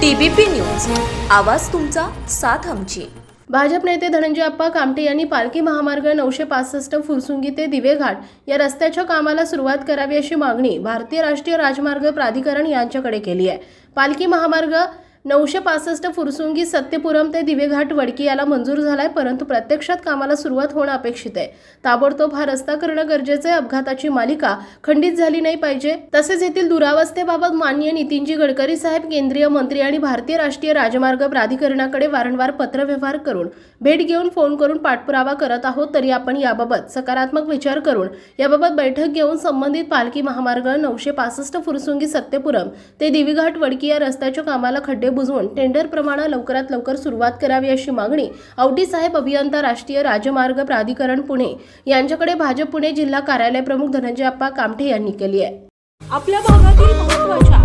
TBP news, आवाज तुमचा, साथ आमची। भाजप नेते धनंजय अप्पा कामटे यांनी पालखी महामार्ग 965 फुरसुंगी ते दिवेघाट या रस्त्याच्या कामाला सुरुवात करावी अशी मागणी भारतीय राष्ट्रीय राजमार्ग प्राधिकरण यांच्याकडे केली आहे। पालखी महामार्ग 965 फुरसुंगी सत्यपुरम ते दिवेघाट वडकी याला मंजूर झालाय, परंतु प्रत्यक्षात कामाला सुरुवात होणं अपेक्षित आहे। ताबडतोब हा रस्ता करणं गरजेचं आहे। अपघाताची मालिका खंडित झाली नाही पाहिजे। तसेच येथील दुरावस्थेबाबत माननीय नितीनजी गडकरी साहेब, केंद्रीय मंत्री आणि भारतीय राष्ट्रीय राजमार्ग प्राधिकरणाकडे वारंवार पत्रव्यवहार करून, भेट घेऊन, फोन करून पाठपुरावा करत आहोत। तरी आपण याबाबत सकारात्मक विचार करून याबाबत बैठक घेऊन संबंधित पालखी महामार्ग 965 फुरसुंगी सत्यपुरम ते दिवेघाट वडकी या रस्त्याच्या कामाला खड्डे बुजवून टेंडर प्रमाणे लवकरात लवकर सुरुवात करावी अशी मागणी औटी साहेब, अभियंता, राष्ट्रीय राजमार्ग प्राधिकरण पुणे यांच्याकडे भाजप पुणे जिल्हा कार्यालय प्रमुख धनंजय अप्पा कामटे यांनी केली आहे। आपल्या भागातील महत्त्वाच्या